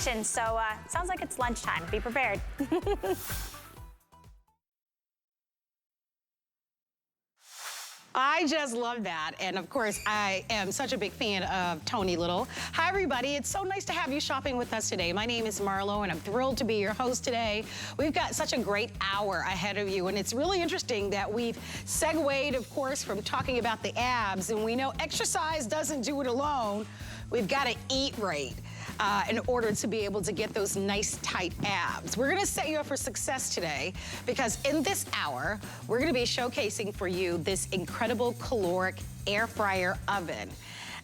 kitchen, so sounds like it's lunchtime. Be prepared. I just love that. And of course, I am such a big fan of Tony Little. Hi, everybody. It's so nice to have you shopping with us today. My name is Marlo, and I'm thrilled to be your host today. We've got such a great hour ahead of you, and it's really interesting that we've segued, of course, from talking about the abs, and we know exercise doesn't do it alone. We've got to eat right. In order to be able to get those nice tight abs. We're gonna set you up for success today because in this hour, we're gonna be showcasing for you this incredible Kalorik air fryer oven.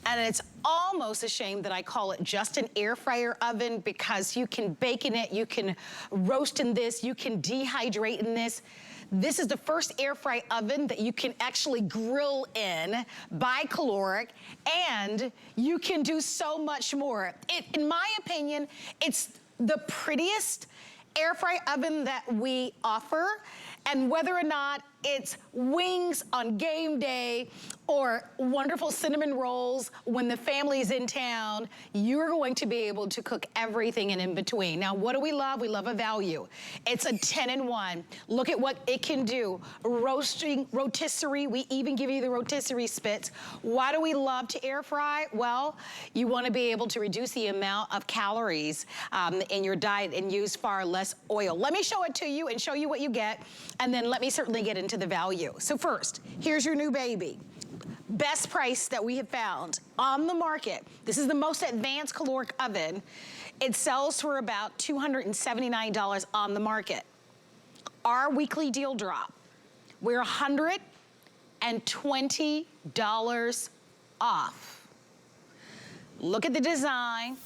And it's almost a shame that I call it just an air fryer oven because you can bake in it, you can roast in this, you can dehydrate in this. This is the first air fry oven that you can actually grill in by Kalorik, and you can do so much more. In my opinion, it's the prettiest air fry oven that we offer, and whether or not it's wings on game day or wonderful cinnamon rolls when the family's in town, you're going to be able to cook everything in between. Now, what do we love? We love a value. It's a 10-in-1. Look at what it can do. Roasting, rotisserie, we even give you the rotisserie spits. Why do we love to air fry? Well, you want to be able to reduce the amount of calories in your diet and use far less oil. Let me show it to you and show you what you get, and then let me certainly get into the value. So first, here's your new baby. Best price that we have found on the market. This is the most advanced Kalorik oven. It sells for about $279 on the market. Our weekly deal drop, we're $120 off. Look at the design.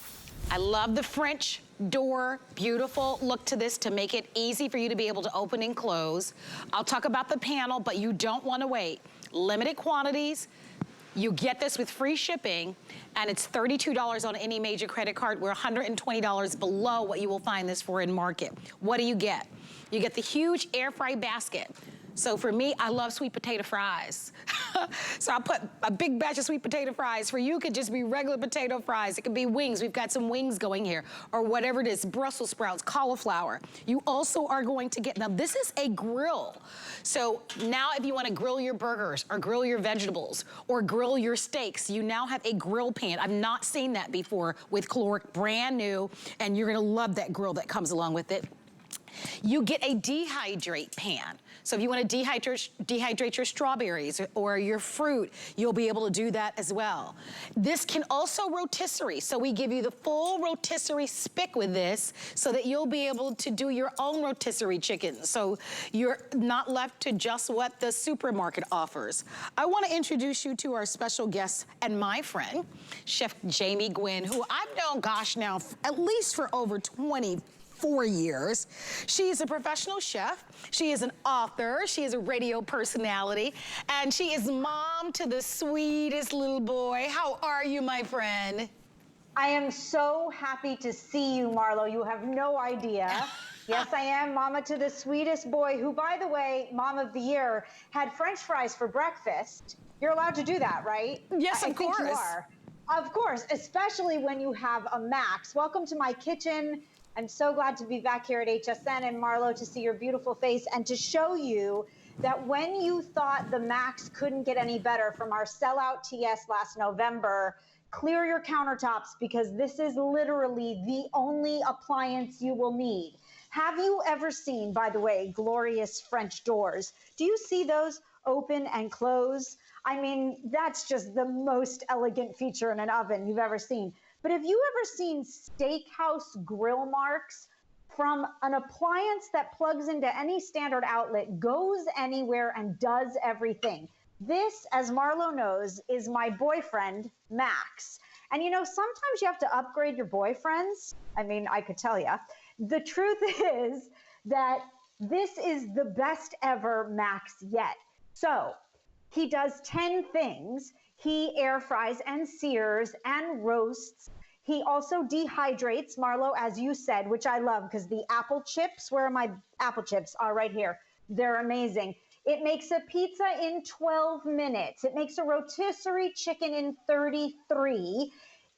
I love the French door, beautiful look to this to make it easy for you to be able to open and close. I'll talk about the panel, but you don't want to wait. Limited quantities. You get this with free shipping, and it's $32 on any major credit card. We're $120 below what you will find this for in market. What do you get? You get the huge air fry basket. So for me, I love sweet potato fries. So I'll put a big batch of sweet potato fries. For you, it could just be regular potato fries. It could be wings. We've got some wings going here, or whatever it is, Brussels sprouts, cauliflower. You also are going to get, now this is a grill. So now if you want to grill your burgers, or grill your vegetables, or grill your steaks, you now have a grill pan. I've not seen that before with Kalorik, brand new, and you're gonna love that grill that comes along with it. You get a dehydrate pan. So if you want to dehydrate your strawberries or your fruit, you'll be able to do that as well. This can also rotisserie. So we give you the full rotisserie spick with this so that you'll be able to do your own rotisserie chicken. So you're not left to just what the supermarket offers. I want to introduce you to our special guest and my friend, Chef Jamie Gwynn, who I've known, gosh, now at least for over 24 years. She is a professional chef. She is an author. She is a radio personality. And she is mom to the sweetest little boy. How are you, my friend? I am so happy to see you, Marlo. You have no idea. Yes, I am mama to the sweetest boy, who, by the way, Mom of the Year, had French fries for breakfast. You're allowed to do that, right? Yes, of course. I think you are. Of course, especially when you have a Max. Welcome to my kitchen. I'm so glad to be back here at HSN, and Marlo, to see your beautiful face and to show you that when you thought the Max couldn't get any better from our sellout TS last November, clear your countertops, because this is literally the only appliance you will need. Have you ever seen, by the way, glorious French doors? Do you see those open and close? I mean, that's just the most elegant feature in an oven you've ever seen. But have you ever seen steakhouse grill marks from an appliance that plugs into any standard outlet, goes anywhere, and does everything? This, as Marlo knows, is my boyfriend, Max. And you know, sometimes you have to upgrade your boyfriends. I mean, I could tell you. The truth is that this is the best ever Max yet. So he does 10 things. He air fries and sears and roasts. He also dehydrates, Marlo, as you said, which I love, because the apple chips, where are my apple chips? Are right here. They're amazing. It makes a pizza in 12 minutes. It makes a rotisserie chicken in 33.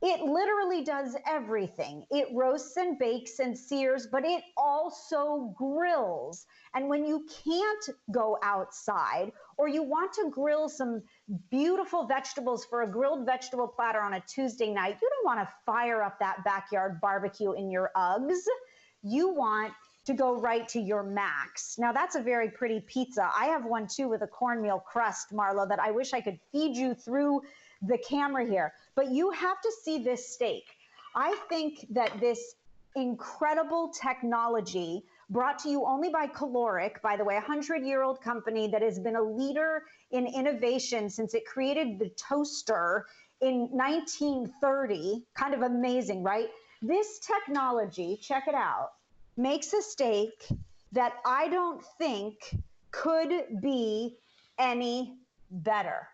It literally does everything. It roasts and bakes and sears, but it also grills. And when you can't go outside, or you want to grill some beautiful vegetables for a grilled vegetable platter on a Tuesday night, you don't want to fire up that backyard barbecue in your Uggs. You want to go right to your Max. Now that's a very pretty pizza. I have one too with a cornmeal crust, Marlo, that I wish I could feed you through the camera here. But you have to see this steak. I think that this incredible technology, brought to you only by Kalorik, by the way, a 100-year-old company that has been a leader in innovation since it created the toaster in 1930. Kind of amazing, right? This technology, check it out, makes a steak that I don't think could be any better.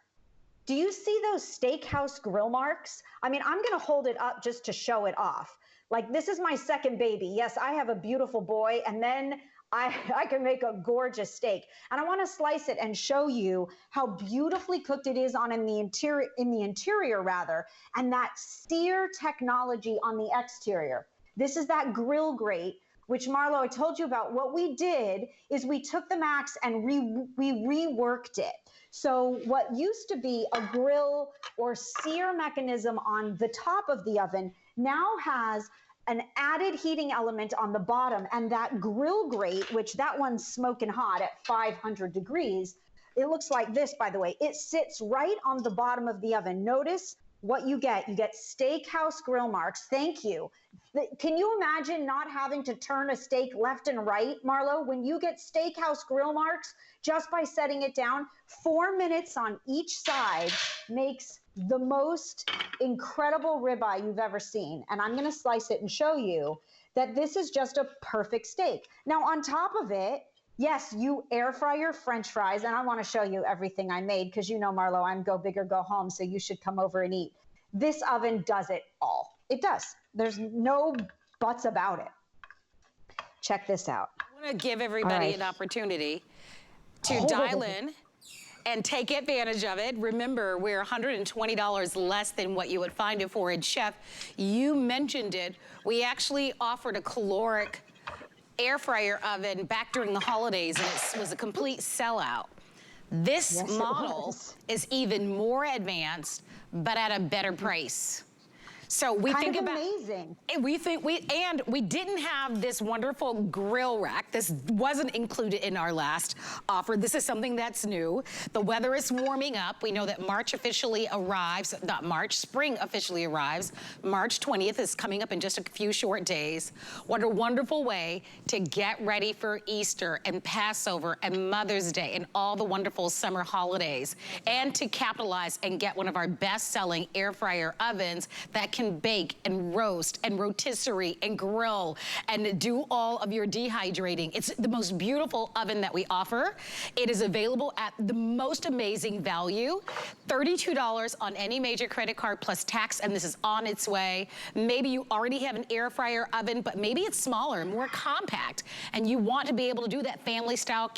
Do you see those steakhouse grill marks? I mean, I'm going to hold it up just to show it off. Like, this is my second baby. Yes, I have a beautiful boy, and then I can make a gorgeous steak. And I want to slice it and show you how beautifully cooked it is in the interior, and that sear technology on the exterior. This is that grill grate, which, Marlo, I told you about. What we did is we took the Max and we reworked it. So what used to be a grill or sear mechanism on the top of the oven now has an added heating element on the bottom, and that grill grate, which that one's smoking hot at 500 degrees, it looks like this, by the way. It sits right on the bottom of the oven. Notice what you get. You get steakhouse grill marks. Thank you. Can you imagine not having to turn a steak left and right, Marlo? When you get steakhouse grill marks, just by setting it down, 4 minutes on each side makes the most incredible ribeye you've ever seen. And I'm going to slice it and show you that this is just a perfect steak. Now, on top of it, yes, you air fry your French fries, and I want to show you everything I made because you know, Marlo, I'm go big or go home, so you should come over and eat. This oven does it all. It does. There's no buts about it. Check this out. I want to give everybody an opportunity to dial in and take advantage of it. Remember, we're $120 less than what you would find it for. And Chef, you mentioned it. We actually offered a Kalorik air fryer oven back during the holidays, and it was a complete sellout. This model is even more advanced, but at a better price. So we think about amazing. We didn't have this wonderful grill rack. This wasn't included in our last offer. This is something that's new. The weather is warming up. We know that March officially arrives, not March, spring officially arrives. March 20th is coming up in just a few short days. What a wonderful way to get ready for Easter and Passover and Mother's Day and all the wonderful summer holidays, and to capitalize and get one of our best-selling air fryer ovens that can bake and roast and rotisserie and grill and do all of your dehydrating. It's the most beautiful oven that we offer. It is available at the most amazing value, $32 on any major credit card plus tax, and this is on its way. Maybe you already have an air fryer oven, but maybe it's smaller, more compact, and you want to be able to do that family style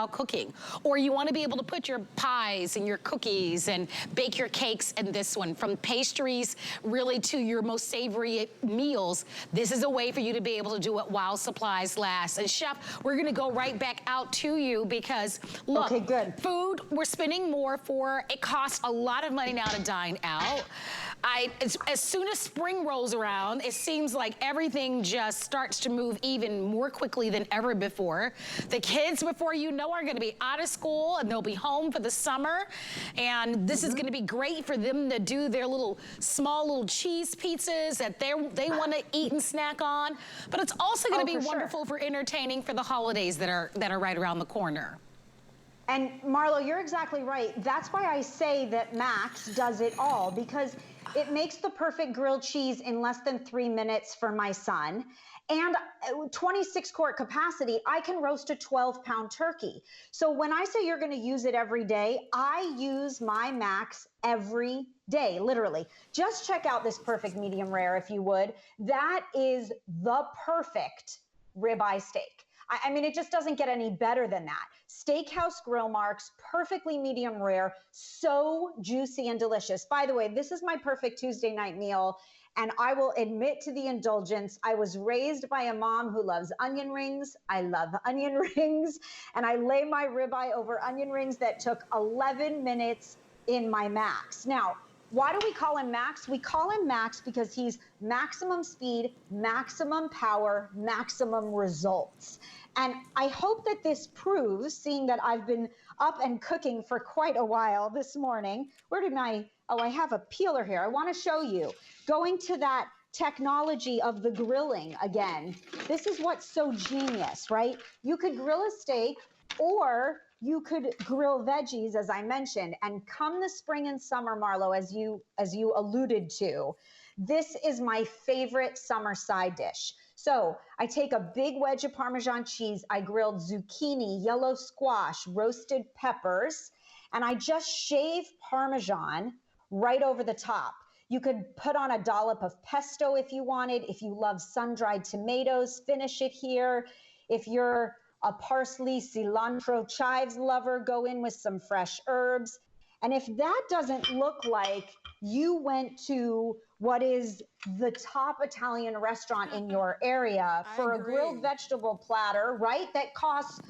cooking, or you want to be able to put your pies and your cookies and bake your cakes in this one, from pastries really to your most savory meals. This is a way for you to be able to do it while supplies last. And Chef, we're gonna go right back out to you because look, okay, good. Food we're spending more for. It costs a lot of money now to dine out. As soon as spring rolls around, it seems like everything just starts to move even more quickly than ever before. The kids, before you know, are gonna be out of school and they'll be home for the summer. And this is gonna be great for them to do their small little cheese pizzas that they wanna eat and snack on. But it's also gonna be wonderful for entertaining for the holidays that are right around the corner. And Marlo, you're exactly right. That's why I say that Max does it all, because it makes the perfect grilled cheese in less than 3 minutes for my son. And 26 quart capacity, I can roast a 12-pound turkey. So when I say you're gonna use it every day, I use my Max every day, literally. Just check out this perfect medium rare if you would. That is the perfect ribeye steak. I mean, it just doesn't get any better than that. Steakhouse grill marks, perfectly medium rare, so juicy and delicious. By the way, this is my perfect Tuesday night meal. And I will admit to the indulgence. I was raised by a mom who loves onion rings. I love onion rings. And I lay my ribeye over onion rings that took 11 minutes in my Max. Now, why do we call him Max? We call him Max because he's maximum speed, maximum power, maximum results. And I hope that this proves, seeing that I've been up and cooking for quite a while this morning. Where did I have a peeler here. I want to show you. Going to that technology of the grilling again. This is what's so genius, right? You could grill a steak or you could grill veggies, as I mentioned, and come the spring and summer, Marlo, as you alluded to, this is my favorite summer side dish. So I take a big wedge of Parmesan cheese, I grilled zucchini, yellow squash, roasted peppers, and I just shave Parmesan right over the top. You could put on a dollop of pesto if you wanted. If you love sun-dried tomatoes, finish it here. If you're a parsley, cilantro, chives lover, go in with some fresh herbs. And if that doesn't look like you went to what is the top Italian restaurant in your area for a grilled vegetable platter, right? That costs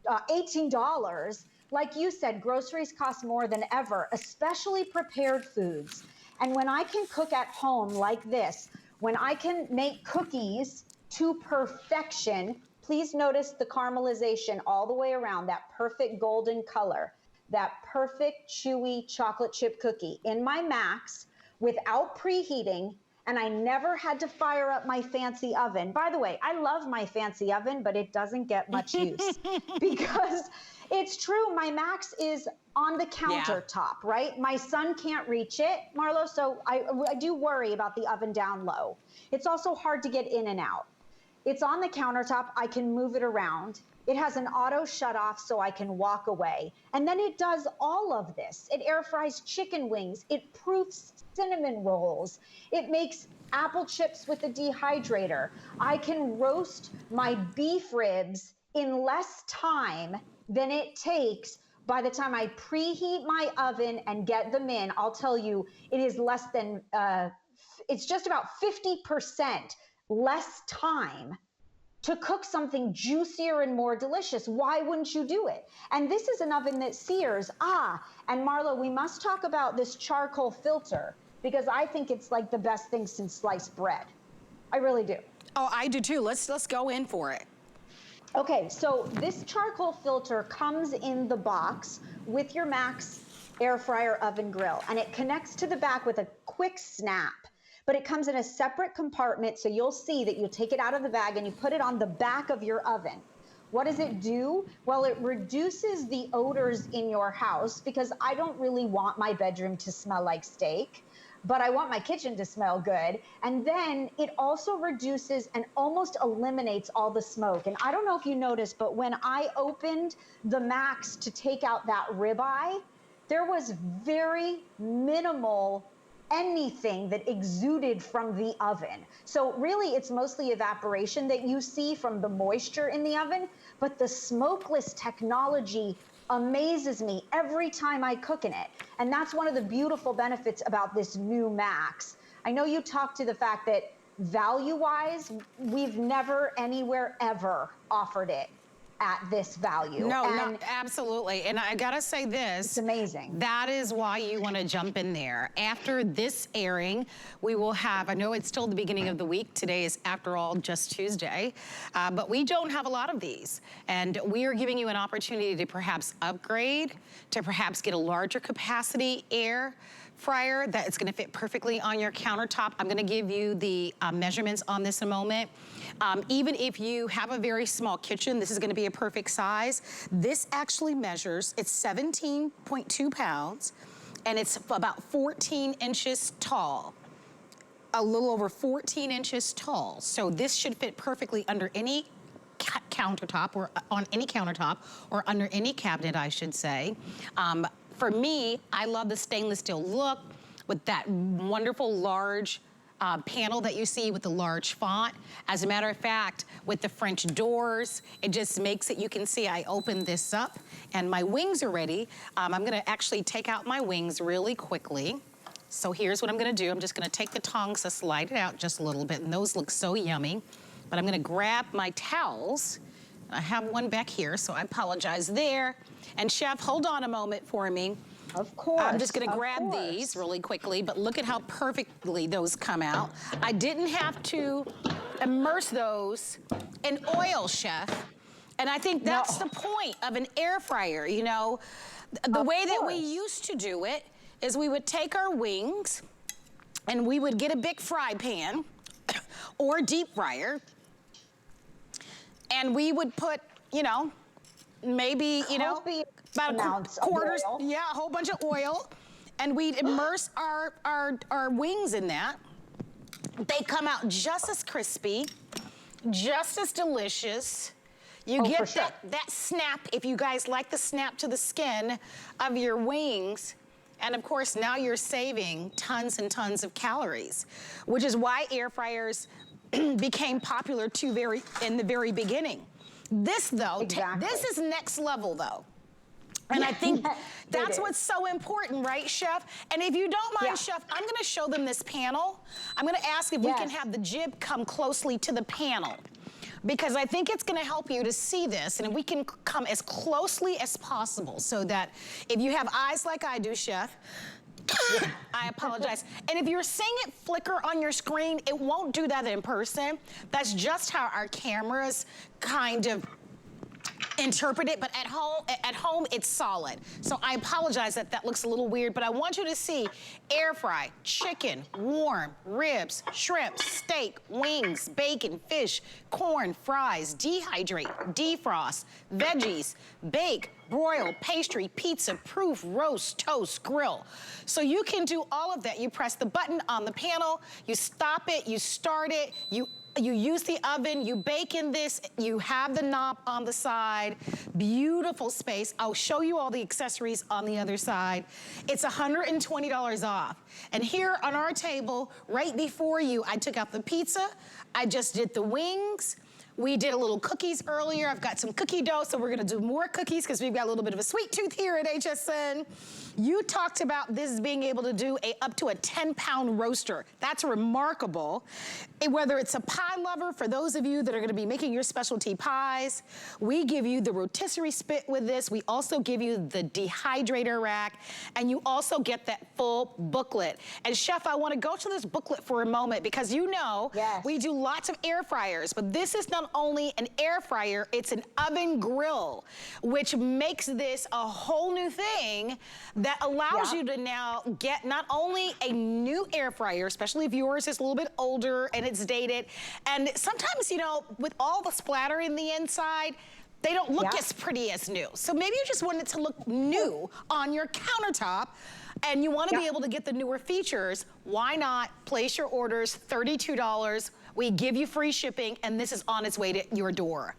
$18. Like you said, groceries cost more than ever, especially prepared foods. And when I can cook at home like this, when I can make cookies to perfection, please notice the caramelization all the way around, that perfect golden color, that perfect chewy chocolate chip cookie in my Max without preheating, and I never had to fire up my fancy oven. By the way, I love my fancy oven, but it doesn't get much use because it's true, my Max is on the countertop, right? My son can't reach it, Marlo, so I do worry about the oven down low. It's also hard to get in and out. It's on the countertop, I can move it around. It has an auto shut off so I can walk away. And then it does all of this. It air fries chicken wings, it proofs cinnamon rolls, it makes apple chips with a dehydrator. I can roast my beef ribs in less time than it takes by the time I preheat my oven and get them in. I'll tell you, it is less than, it's just about 50% less time to cook something juicier and more delicious. Why wouldn't you do it? And this is an oven that sears. And Marlo, we must talk about this charcoal filter because I think it's like the best thing since sliced bread. I really do. Oh, I do too. Let's go in for it. Okay, so this charcoal filter comes in the box with your Max air fryer oven grill, and it connects to the back with a quick snap. But it comes in a separate compartment, so you'll see that you take it out of the bag and you put it on the back of your oven. What does it do? Well, it reduces the odors in your house because I don't really want my bedroom to smell like steak, but I want my kitchen to smell good. And then it also reduces and almost eliminates all the smoke. And I don't know if you noticed, but when I opened the Max to take out that ribeye, there was very minimal anything that exuded from the oven. So really it's mostly evaporation that you see from the moisture in the oven, but the smokeless technology amazes me every time I cook in it. And that's one of the beautiful benefits about this new Max. I know you talked to the fact that value-wise, we've never anywhere ever offered it at this value. No, absolutely. And I gotta say this. It's amazing. That is why you wanna jump in there. After this airing, we will have, I know it's still the beginning of the week. Today is, after all, just Tuesday. But we don't have a lot of these. And we are giving you an opportunity to perhaps upgrade, to perhaps get a larger capacity air fryer that it's gonna fit perfectly on your countertop. I'm gonna give you the measurements on this in a moment. Even if you have a very small kitchen, this is gonna be a perfect size. This actually measures, it's 17.2 pounds, and it's about 14 inches tall. A little over 14 inches tall. So this should fit perfectly under any countertop, or on any countertop, or under any cabinet, I should say. For me, I love the stainless steel look with that wonderful large panel that you see with the large font. As a matter of fact, with the French doors, it just makes it, you can see I opened this up and my wings are ready. I'm gonna actually take out my wings really quickly. So here's what I'm gonna do. I'm just gonna take the tongs to slide it out just a little bit, and those look so yummy. But I'm gonna grab my towels. I have one back here, so I apologize there. And Chef, hold on a moment for me. Of course. I'm just gonna grab these really quickly, but look at how perfectly those come out. I didn't have to immerse those in oil, Chef. And I think that's the point of an air fryer, you know. The way that we used to do it is we would take our wings and we would get a big fry pan or deep fryer, and we would put, you know, maybe, you know, about quarters, a whole bunch of oil, and we'd immerse our wings in that. They come out just as crispy, just as delicious. You get that snap, if you guys like the snap to the skin of your wings. And of course, now you're saving tons and tons of calories, which is why air fryers became popular in the very beginning. This though, this is next level though. And I think that's what's so important, right, Chef? And if you don't mind, Chef, I'm gonna show them this panel. I'm gonna ask if we can have the jib come closely to the panel, because I think it's gonna help you to see this, and if we can come as closely as possible so that if you have eyes like I do, Chef, I apologize. And if you're seeing it flicker on your screen, it won't do that in person. That's just how our cameras kind of interpret it, but at home it's solid. So I apologize that that looks a little weird, but I want you to see air fry, chicken, warm, ribs, shrimp, steak, wings, bacon, fish, corn, fries, dehydrate, defrost, veggies, bake, broil, pastry, pizza, proof, roast, toast, grill. So you can do all of that. You press the button on the panel, you stop it, you start it, you use the oven, you bake in this, you have the knob on the side, beautiful space. I'll show you all the accessories on the other side. It's $120 off. And here on our table, right before you, I took out the pizza, I just did the wings, we did a little cookies earlier. I've got some cookie dough, so we're gonna do more cookies because we've got a little bit of a sweet tooth here at HSN. You talked about this being able to do up to a 10-pound roaster. That's remarkable. Whether it's a pie lover, for those of you that are gonna be making your specialty pies, we give you the rotisserie spit with this. We also give you the dehydrator rack, and you also get that full booklet. And Chef, I wanna go to this booklet for a moment because you know we do lots of air fryers, but this is not only an air fryer, it's an oven grill, which makes this a whole new thing that allows you to now get not only a new air fryer, especially if yours is a little bit older and it's dated, and sometimes, you know, with all the splatter in the inside, they don't look as pretty as new. So maybe you just want it to look new on your countertop, and you want to be able to get the newer features. Why not place your orders, $32. We give you free shipping, and this is on its way to your door.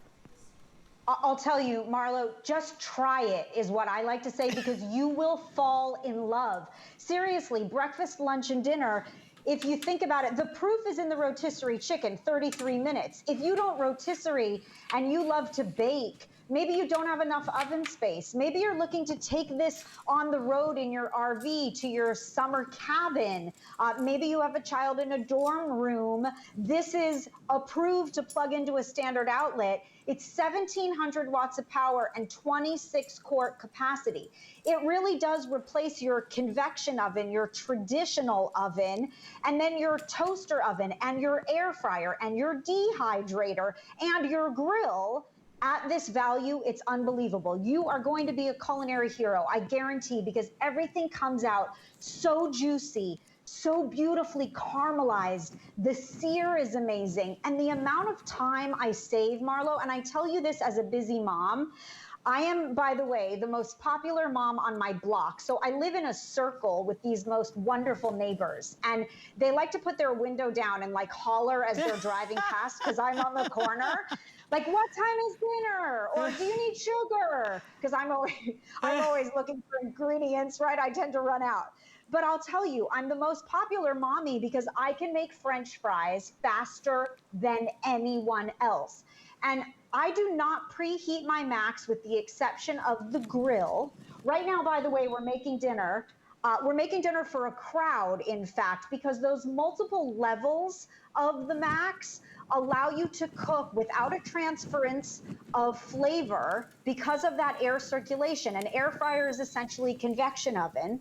I'll tell you, Marlo, just try it is what I like to say, because you will fall in love. Seriously, breakfast, lunch, and dinner, if you think about it, the proof is in the rotisserie chicken, 33 minutes. If you don't rotisserie and you love to bake, maybe you don't have enough oven space. Maybe you're looking to take this on the road in your RV to your summer cabin. Maybe you have a child in a dorm room. This is approved to plug into a standard outlet. It's 1,700 watts of power and 26 quart capacity. It really does replace your convection oven, your traditional oven, and then your toaster oven and your air fryer and your dehydrator and your grill. At this value, it's unbelievable. You are going to be a culinary hero, I guarantee, because everything comes out so juicy, so beautifully caramelized. The sear is amazing. And the amount of time I save, Marlo, and I tell you this as a busy mom, I am, by the way, the most popular mom on my block. So I live in a circle with these most wonderful neighbors, and they like to put their window down and like holler as they're driving past because I'm on the corner. Like, what time is dinner? Or do you need sugar? Because I'm always looking for ingredients, right? I tend to run out. But I'll tell you, I'm the most popular mommy because I can make French fries faster than anyone else. And I do not preheat my Macs with the exception of the grill. Right now, by the way, we're making dinner. We're making dinner for a crowd, in fact, because those multiple levels of the Macs allow you to cook without a transference of flavor because of that air circulation. An air fryer is essentially a convection oven.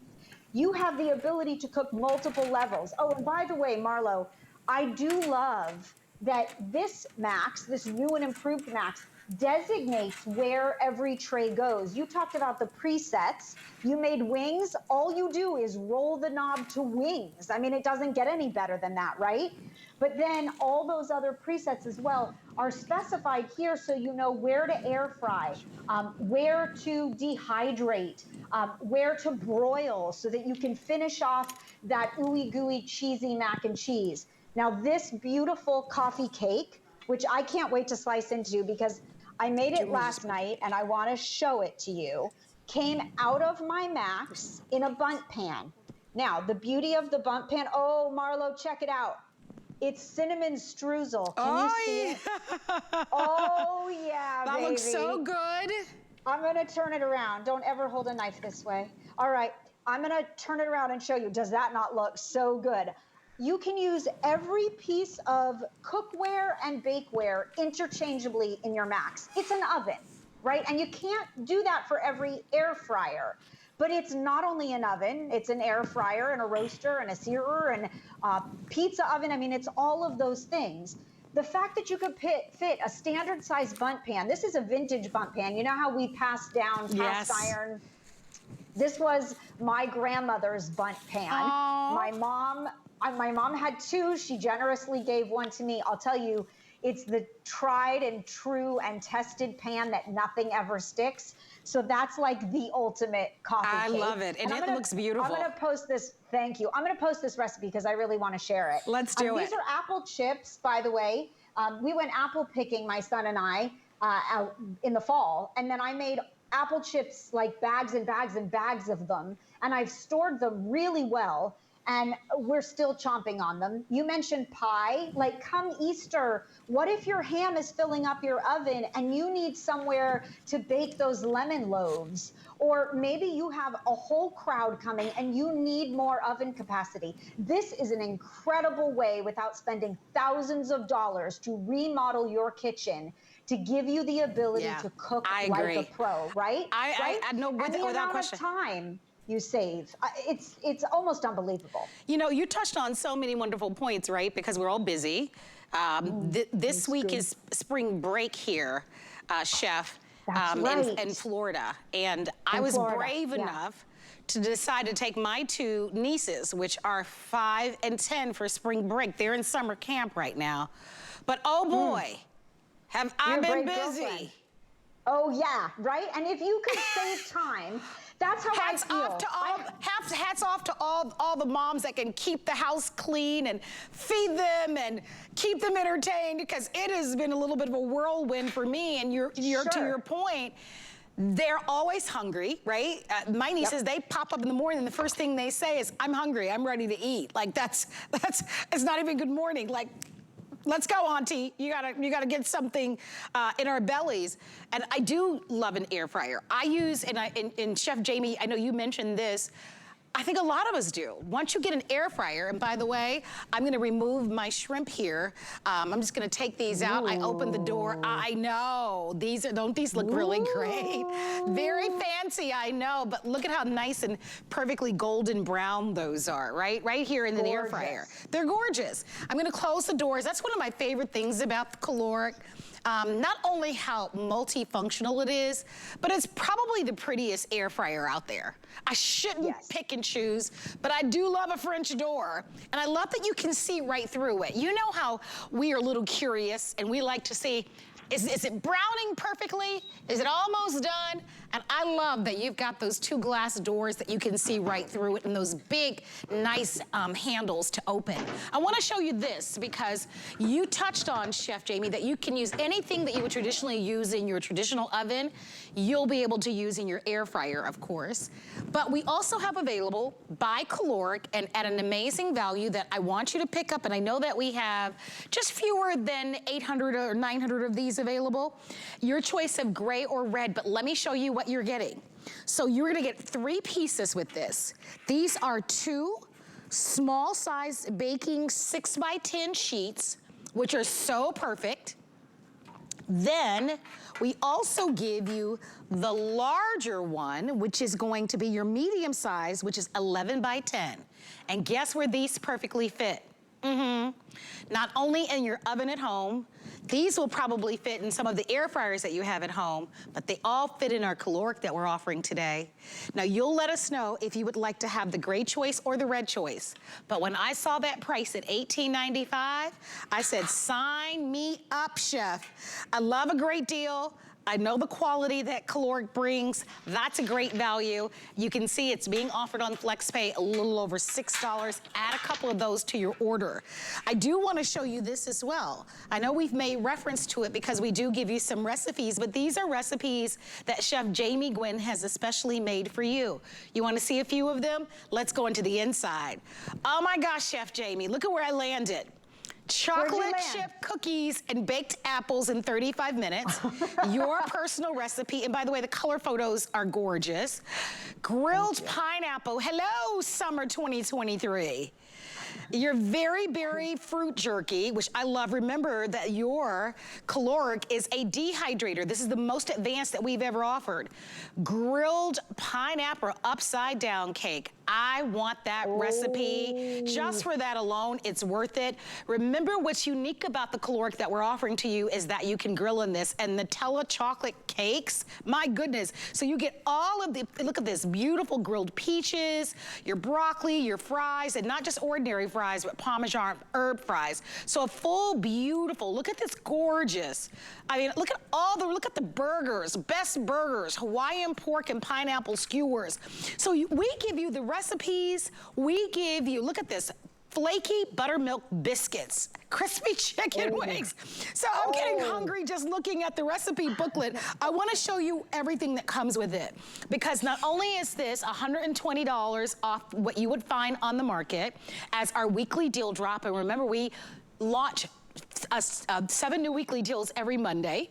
You have the ability to cook multiple levels. Oh, and by the way, Marlo, I do love that this Max, this new and improved Max, designates where every tray goes. You talked about the presets. You made wings. All you do is roll the knob to wings. I mean, it doesn't get any better than that, right? But then all those other presets as well are specified here so you know where to air fry, where to dehydrate, where to broil so that you can finish off that ooey gooey cheesy mac and cheese. Now this beautiful coffee cake, which I can't wait to slice into because I made it last night and I want to show it to you, came out of my Max in a bundt pan. Now the beauty of the bundt pan, oh Marlo, check it out. It's cinnamon streusel. Can you see it? Oh yeah, that baby. Looks so good. I'm gonna turn it around. Don't ever hold a knife this way. All right, I'm gonna turn it around and show you. Does that not look so good? You can use every piece of cookware and bakeware interchangeably in your Max. It's an oven, right? And you can't do that for every air fryer. But it's not only an oven, it's an air fryer and a roaster and a searer and a pizza oven. I mean, it's all of those things. The fact that you could fit a standard size bundt pan, this is a vintage bundt pan. You know how we passed down cast iron? This was my grandmother's bundt pan. My mom had two. She generously gave one to me. I'll tell you, it's the tried and true and tested pan that nothing ever sticks. So that's like the ultimate coffee cake. I love it, and it looks beautiful. I'm gonna post this, thank you. I'm gonna post this recipe because I really wanna share it. Let's do it. These are apple chips, by the way. We went apple picking, my son and I, out in the fall, and then I made apple chips, like bags and bags and bags of them, and I've stored them really well. And we're still chomping on them. You mentioned pie. Like come Easter, what if your ham is filling up your oven and you need somewhere to bake those lemon loaves? Or maybe you have a whole crowd coming and you need more oven capacity. This is an incredible way without spending thousands of dollars to remodel your kitchen to give you the ability to cook like a pro, right? I know, without question. Time you save. It's almost unbelievable. You know, you touched on so many wonderful points, right? Because we're all busy. This week is spring break here, Chef, in Florida. And I was brave enough to decide to take my two nieces, which are 5 and 10 for spring break. They're in summer camp right now. But oh boy, have I been busy. Girlfriend. Oh yeah, right? And if you could save time, that's how I feel. Hats off to all the moms that can keep the house clean and feed them and keep them entertained, because it has been a little bit of a whirlwind for me. And to your point, they're always hungry, right? My nieces, they pop up in the morning and the first thing they say is, I'm hungry, I'm ready to eat. Like it's not even good morning. Like, let's go, Auntie. You gotta get something in our bellies. And I do love an air fryer. I use, and Chef Jamie, I know you mentioned this, I think a lot of us do. Once you get an air fryer, and by the way, I'm gonna remove my shrimp here. I'm just gonna take these out. I opened the door. I know, don't these look really great? Very fancy, I know, but look at how nice and perfectly golden brown those are, right? Right here in the air fryer. They're gorgeous. I'm gonna close the doors. That's one of my favorite things about the Kalorik. Not only how multifunctional it is, but it's probably the prettiest air fryer out there. I shouldn't pick and choose, but I do love a French door. And I love that you can see right through it. You know how we are a little curious and we like to see, is it browning perfectly? Is it almost done? And I love that you've got those 2 glass doors that you can see right through it and those big, nice handles to open. I wanna show you this because you touched on, Chef Jamie, that you can use anything that you would traditionally use in your traditional oven, you'll be able to use in your air fryer, of course. But we also have available by Kalorik and at an amazing value that I want you to pick up, and I know that we have just fewer than 800 or 900 of these available. Your choice of gray or red, but let me show you what you're getting. So you're gonna get 3 pieces with this. These are 2 small size baking 6x10 sheets, which are so perfect. Then we also give you the larger one, which is going to be your medium size, which is 11x10. And guess where these perfectly fit? Not only in your oven at home, these will probably fit in some of the air fryers that you have at home, but they all fit in our Kalorik that we're offering today. Now you'll let us know if you would like to have the gray choice or the red choice. But when I saw that price at $18.95, I said, sign me up, Chef. I love a great deal. I know the quality that Kalorik brings. That's a great value. You can see it's being offered on FlexPay a little over $6. Add a couple of those to your order. I do want to show you this as well. I know we've made reference to it because we do give you some recipes, but these are recipes that Chef Jamie Gwynn has especially made for you. You want to see a few of them? Let's go into the inside. Oh my gosh, Chef Jamie, look at where I landed. Chocolate chip cookies and baked apples in 35 minutes. Your personal recipe. And by the way, the color photos are gorgeous. Grilled pineapple. Hello, summer 2023. Your very berry fruit jerky, which I love. Remember that your Kalorik is a dehydrator. This is the most advanced that we've ever offered. Grilled pineapple upside down cake. I want that recipe. Just for that alone, it's worth it. Remember what's unique about the Kalorik that we're offering to you is that you can grill in this, and Nutella chocolate cakes, my goodness. So you get all of the, look at this, beautiful grilled peaches, your broccoli, your fries, and not just ordinary fries, but Parmesan herb fries. So a full, beautiful, look at this gorgeous. I mean, look at the burgers, best burgers, Hawaiian pork and pineapple skewers. So we give you the recipes, we give you, look at this, flaky buttermilk biscuits, crispy chicken wings. So I'm getting hungry just looking at the recipe booklet. I wanna show you everything that comes with it, because not only is this $120 off what you would find on the market as our weekly deal drop, and remember we launch 7 new weekly deals every Monday.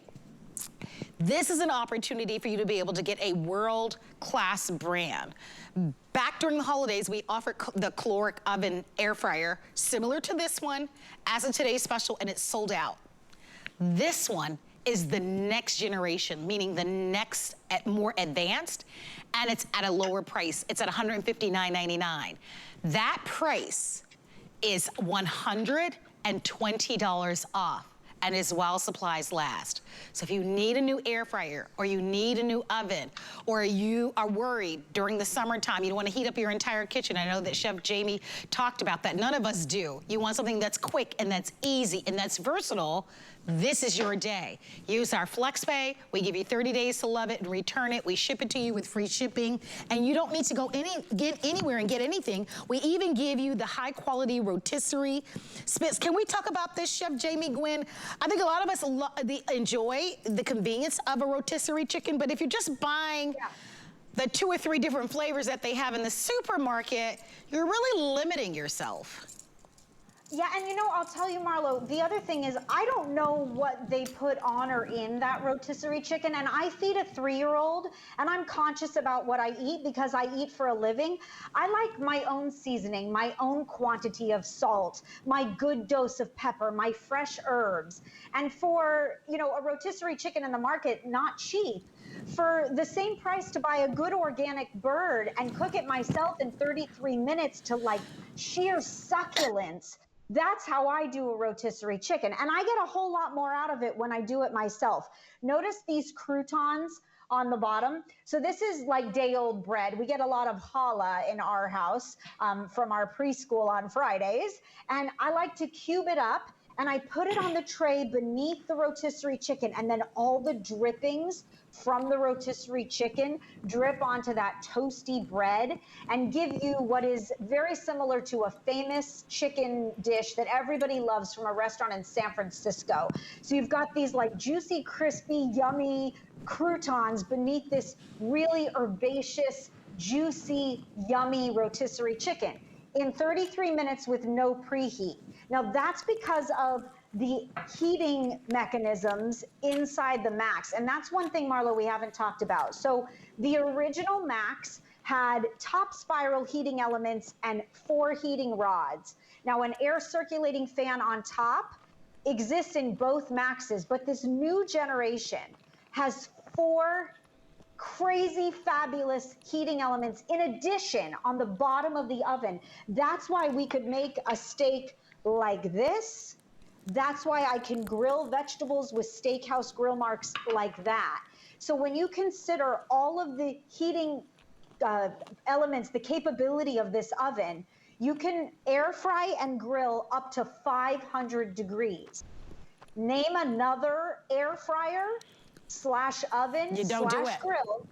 This is an opportunity for you to be able to get a world-class brand. Back during the holidays, we offer the Kalorik oven air fryer, similar to this one, as a today's special, and it's sold out. This one is the next generation, meaning the next more advanced, and it's at a lower price. It's at $159.99. That price is $120 off, and is while supplies last. So if you need a new air fryer, or you need a new oven, or you are worried during the summertime, you don't want to heat up your entire kitchen. I know that Chef Jamie talked about that. None of us do. You want something that's quick and that's easy and that's versatile. This is your day. Use our FlexPay. We give you 30 days to love it and return it. We ship it to you with free shipping, and you don't need to go get anywhere and get anything. We even give you the high quality rotisserie spits. Can we talk about this, Chef Jamie Gwynn? I think a lot of us enjoy the convenience of a rotisserie chicken, but if you're just buying the 2 or 3 different flavors that they have in the supermarket, you're really limiting yourself. Yeah, and you know, I'll tell you, Marlo, the other thing is I don't know what they put on or in that rotisserie chicken, and I feed a 3-year-old, and I'm conscious about what I eat because I eat for a living. I like my own seasoning, my own quantity of salt, my good dose of pepper, my fresh herbs. And for, you know, a rotisserie chicken in the market, not cheap, for the same price to buy a good organic bird and cook it myself in 33 minutes to like sheer succulence. That's how I do a rotisserie chicken. And I get a whole lot more out of it when I do it myself. Notice these croutons on the bottom. So this is like day-old bread. We get a lot of challah in our house from our preschool on Fridays. And I like to cube it up and I put it on the tray beneath the rotisserie chicken, and then all the drippings from the rotisserie chicken drip onto that toasty bread and give you what is very similar to a famous chicken dish that everybody loves from a restaurant in San Francisco. So you've got these like juicy, crispy, yummy croutons beneath this really herbaceous, juicy, yummy rotisserie chicken in 33 minutes with no preheat. Now that's because of the heating mechanisms inside the Max. And that's one thing, Marlo, we haven't talked about. So the original Max had top spiral heating elements and 4 heating rods. Now an air circulating fan on top exists in both Maxes, but this new generation has 4 crazy, fabulous heating elements in addition on the bottom of the oven. That's why we could make a steak like this. That's why I can grill vegetables with steakhouse grill marks like that. So when you consider all of the heating elements, the capability of this oven, you can air fry and grill up to 500 degrees. Name another air fryer slash oven slash grill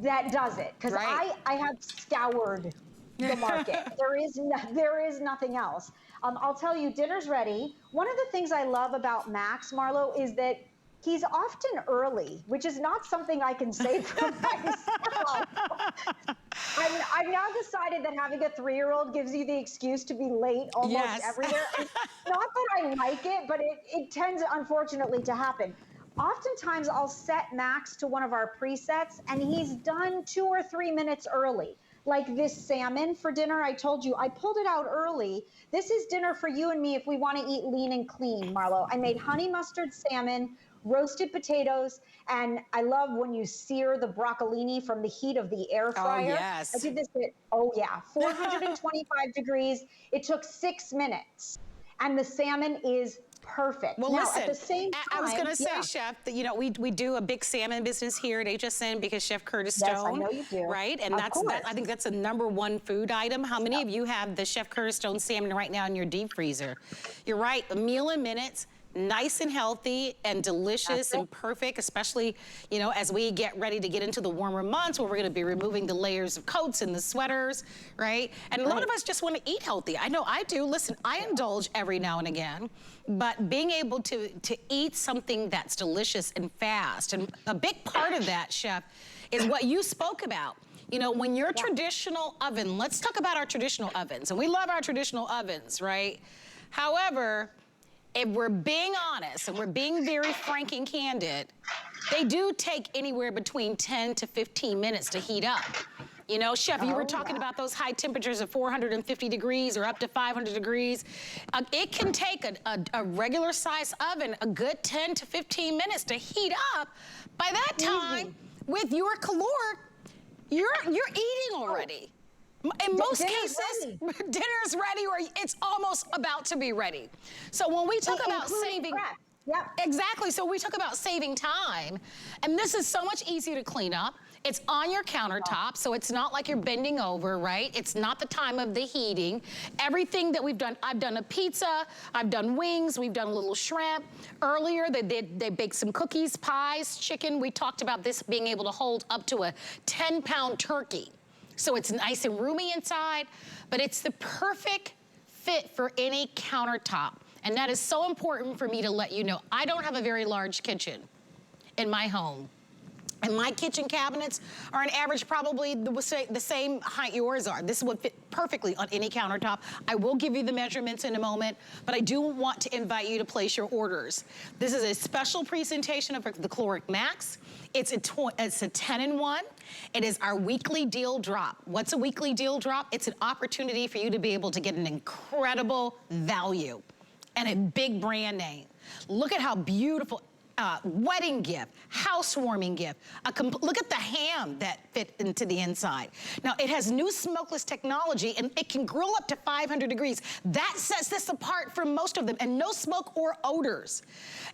that does it. Because I have scoured the market. There is nothing else. I'll tell you, dinner's ready. One of the things I love about Max, Marlo, is that he's often early, which is not something I can say for myself. I've now decided that having a 3-year-old gives you the excuse to be late almost everywhere. And not that I like it, but it tends, unfortunately, to happen. Oftentimes, I'll set Max to one of our presets, and he's done 2 or 3 minutes early. Like this salmon for dinner, I told you, I pulled it out early. This is dinner for you and me if we want to eat lean and clean, Marlo. I made honey mustard salmon, roasted potatoes, and I love when you sear the broccolini from the heat of the air fryer. Oh, yes. I did this at, 425 degrees. It took 6 minutes, and the salmon is perfect. Well, now, listen, at the same time, I was going to say, Chef, that, you know, we do a big salmon business here at HSN because Chef Curtis Stone. Yes, I know you do. Right? And I think that's a #1 food item. How many of you have the Chef Curtis Stone salmon right now in your deep freezer? You're right, a meal in minutes. Nice and healthy and delicious and perfect, especially, you know, as we get ready to get into the warmer months where we're going to be removing the layers of coats and the sweaters, right? And a lot of us just want to eat healthy. I know I do. Listen, I indulge every now and again, but being able to eat something that's delicious and fast, and a big part of that, Chef, is what you spoke about. You know, when your traditional oven, let's talk about our traditional ovens, and we love our traditional ovens, right? However, if we're being honest and we're being very frank and candid, they do take anywhere between 10 to 15 minutes to heat up. You know, Chef, you were talking about those high temperatures of 450 degrees or up to 500 degrees. It can take a regular size oven a good 10 to 15 minutes to heat up. By that time, with your Kalorik, you're eating already. In most cases, dinner's ready or it's almost about to be ready. So when we talk about saving, exactly. So we talk about saving time, and this is so much easier to clean up. It's on your countertop, so it's not like you're bending over, right? It's not the time of the heating. Everything that we've done, I've done a pizza, I've done wings, we've done a little shrimp. Earlier, they baked some cookies, pies, chicken. We talked about this being able to hold up to a 10-pound turkey. So it's nice and roomy inside, but it's the perfect fit for any countertop. And that is so important for me to let you know. I don't have a very large kitchen in my home. And my kitchen cabinets are on average probably the same height yours are. This would fit perfectly on any countertop. I will give you the measurements in a moment, but I do want to invite you to place your orders. This is a special presentation of the Kalorik Max. It's a 10-in-1. It is our weekly deal drop. What's a weekly deal drop? It's an opportunity for you to be able to get an incredible value and a big brand name. Look at how beautiful. Wedding gift, housewarming gift. Look at the ham that fit into the inside. Now, it has new smokeless technology, and it can grill up to 500 degrees. That sets this apart from most of them, and no smoke or odors.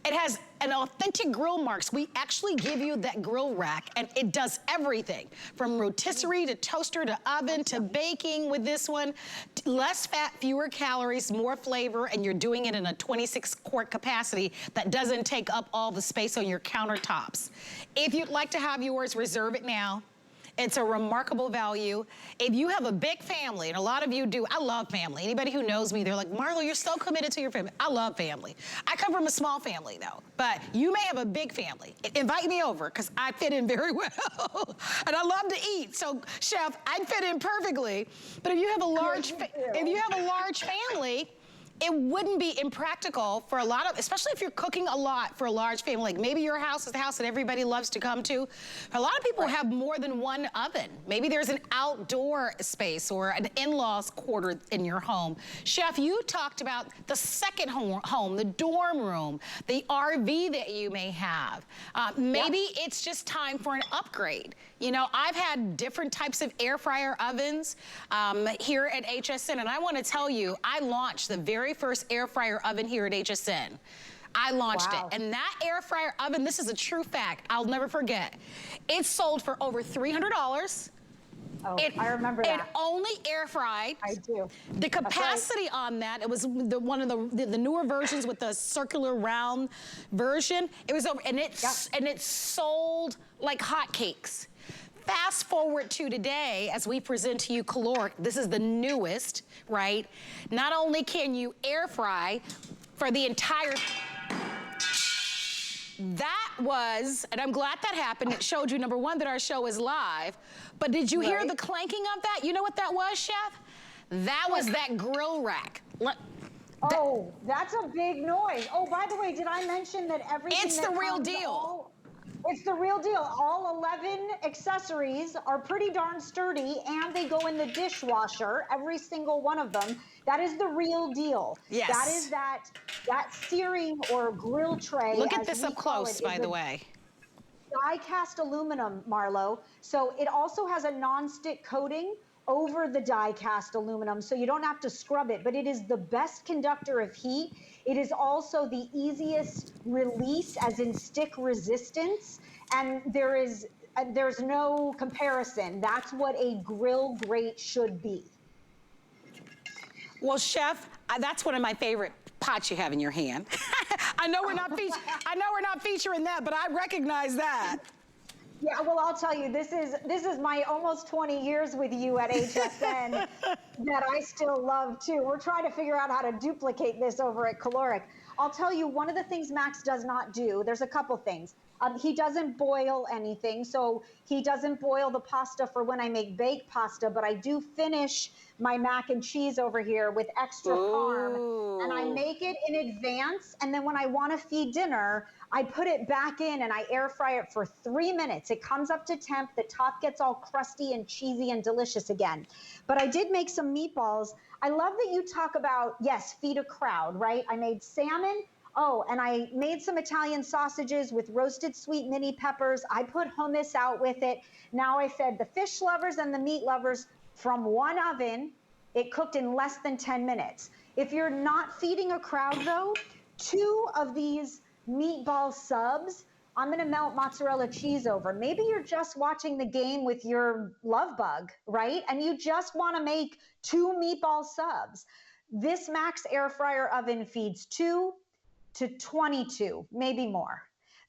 It has an authentic grill marks. We actually give you that grill rack, and it does everything from rotisserie to toaster to oven to baking with this one. Less fat, fewer calories, more flavor, and you're doing it in a 26-quart capacity that doesn't take up all the space on your countertops. If you'd like to have yours, reserve it now. It's a remarkable value. If you have a big family, and a lot of you do, I love family. Anybody who knows me, they're like, Marlo, you're so committed to your family. I love family. I come from a small family though, but you may have a big family. Invite me over, because I fit in very well. And I love to eat, so chef, I fit in perfectly. But if you have a large, family, it wouldn't be impractical for a lot of, especially if you're cooking a lot for a large family, like maybe your house is the house that everybody loves to come to. A lot of people have more than one oven. Maybe there's an outdoor space or an in-laws quarter in your home. Chef, you talked about the second home, the dorm room, the RV that you may have. Maybe it's just time for an upgrade. You know, I've had different types of air fryer ovens here at HSN, and I want to tell you, I launched the very first air fryer oven here at HSN. I launched it, and that air fryer oven, this is a true fact, I'll never forget. It sold for over $300. Oh, I remember that. It only air fried. I do. The capacity on that, it was one of the newer versions with the circular round version. It was over, and it sold like hotcakes. Fast forward to today, as we present to you Kalorik, this is the newest, right? Not only can you air fry for the entire, that was, and I'm glad that happened. It showed you, number one, that our show is live, but did you hear the clanking of that? You know what that was, Chef? That was that grill rack. Oh, that's a big noise. Oh, by the way, did I mention that everything It's the real deal. It's the real deal. All 11 accessories are pretty darn sturdy, and they go in the dishwasher, every single one of them. That is the real deal. Yes. That is that searing or grill tray. Look at this up close, by the way. Die-cast aluminum, Marlo. So it also has a non-stick coating over the die-cast aluminum, so you don't have to scrub it, but it is the best conductor of heat. It is also the easiest release, as in stick resistance, and there's no comparison. That's what a grill grate should be. Well, Chef, that's one of my favorite pots you have in your hand. I know we're not featuring that, but I recognize that. Yeah, well, I'll tell you, this is my almost 20 years with you at HSN that I still love too. We're trying to figure out how to duplicate this over at Kalorik. I'll tell you, one of the things Max does not do, there's a couple things. He doesn't boil anything, so he doesn't boil the pasta for when I make baked pasta, but I do finish my mac and cheese over here with extra parm, and I make it in advance, and then when I want to feed dinner, I put it back in and I air fry it for 3 minutes. It comes up to temp, the top gets all crusty and cheesy and delicious again. But I did make some meatballs. I love that you talk about, yes, feed a crowd, right? I made salmon. Oh, and I made some Italian sausages with roasted sweet mini peppers. I put hummus out with it. Now I fed the fish lovers and the meat lovers from one oven. It cooked in less than 10 minutes. If you're not feeding a crowd though, 2 of these meatball subs, I'm gonna melt mozzarella cheese over. Maybe you're just watching the game with your love bug, right? And you just wanna make 2 meatball subs. This Max air fryer oven feeds 2 to 22, maybe more,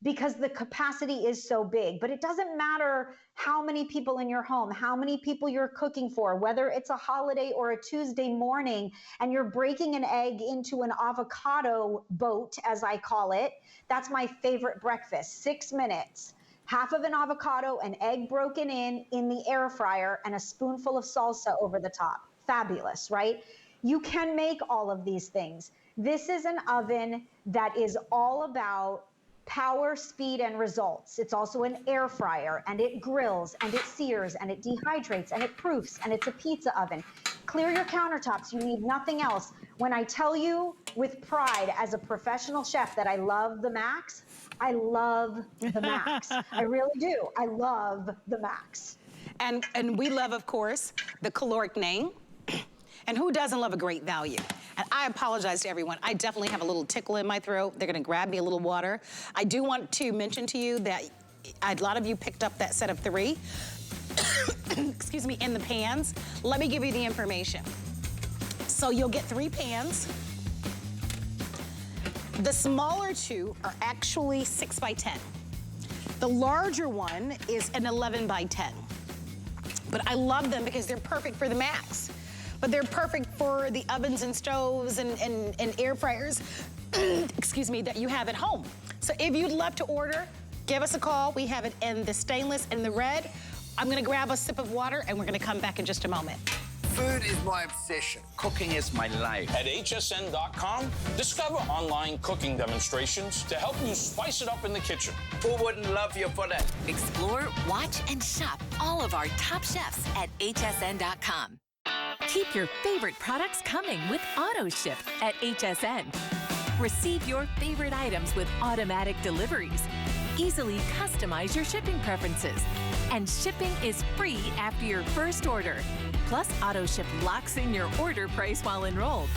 because the capacity is so big. But it doesn't matter how many people in your home, how many people you're cooking for, whether it's a holiday or a Tuesday morning and you're breaking an egg into an avocado boat, as I call it. That's my favorite breakfast. 6 minutes, half of an avocado, an egg broken in the air fryer, and a spoonful of salsa over the top. Fabulous, right? You can make all of these things. This is an oven that is all about power, speed, and results. It's also an air fryer, and it grills, and it sears, and it dehydrates, and it proofs, and it's a pizza oven. Clear your countertops. You need nothing else. When I tell you with pride as a professional chef that I love the Max, I love the Max. I really do. I love the Max. And we love, of course, the Kalorik name. And who doesn't love a great value? And I apologize to everyone. I definitely have a little tickle in my throat. They're gonna grab me a little water. I do want to mention to you that a lot of you picked up that set of 3, excuse me, in the pans. Let me give you the information. So you'll get 3 pans. The smaller 2 are actually 6 by 10. The larger one is an 11 by 10. But I love them because they're perfect for the Macs. But they're perfect for the ovens and stoves and air fryers, excuse me, that you have at home. So if you'd love to order, give us a call. We have it in the stainless and the red. I'm gonna grab a sip of water and we're gonna come back in just a moment. Food is my obsession. Cooking is my life. At hsn.com, discover online cooking demonstrations to help you spice it up in the kitchen. Who wouldn't love you for that? Explore, watch, and shop all of our top chefs at hsn.com. Keep your favorite products coming with AutoShip at HSN. Receive your favorite items with automatic deliveries. Easily customize your shipping preferences. And shipping is free after your first order. Plus, AutoShip locks in your order price while enrolled.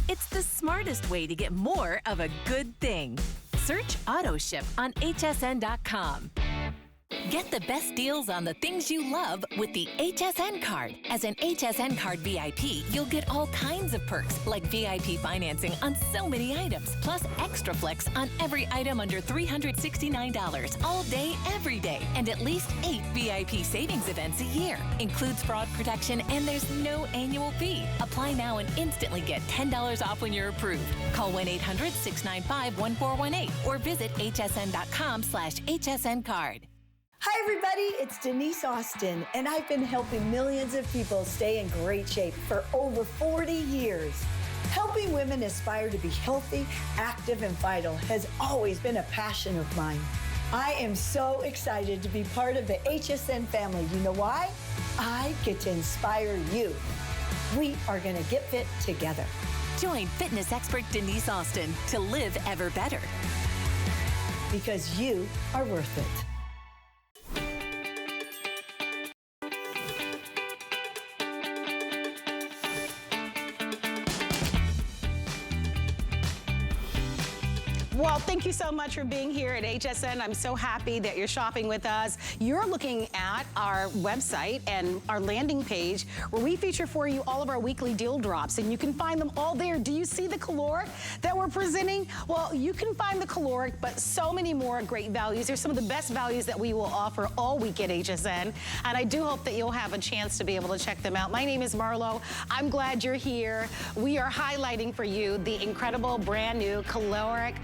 It's the smartest way to get more of a good thing. Search AutoShip on hsn.com. Get the best deals on the things you love with the HSN card. As an HSN card VIP, you'll get all kinds of perks like VIP financing on so many items, plus extra flex on every item under $369 all day, every day, and at least 8 VIP savings events a year. Includes fraud protection and there's no annual fee. Apply now and instantly get $10 off when you're approved. Call 1-800-695-1418 or visit hsn.com/HSN card. Hi everybody, it's Denise Austin, and I've been helping millions of people stay in great shape for over 40 years. Helping women aspire to be healthy, active, and vital has always been a passion of mine. I am so excited to be part of the HSN family. You know why? I get to inspire you. We are gonna get fit together. Join fitness expert Denise Austin to live ever better. Because you are worth it. Well, thank you so much for being here at HSN. I'm so happy that you're shopping with us. You're looking at our website and our landing page where we feature for you all of our weekly deal drops, and you can find them all there. Do you see the Kalorik that we're presenting? Well, you can find the Kalorik, but so many more great values. There's some of the best values that we will offer all week at HSN, and I do hope that you'll have a chance to be able to check them out. My name is Marlo. I'm glad you're here. We are highlighting for you the incredible brand new Kalorik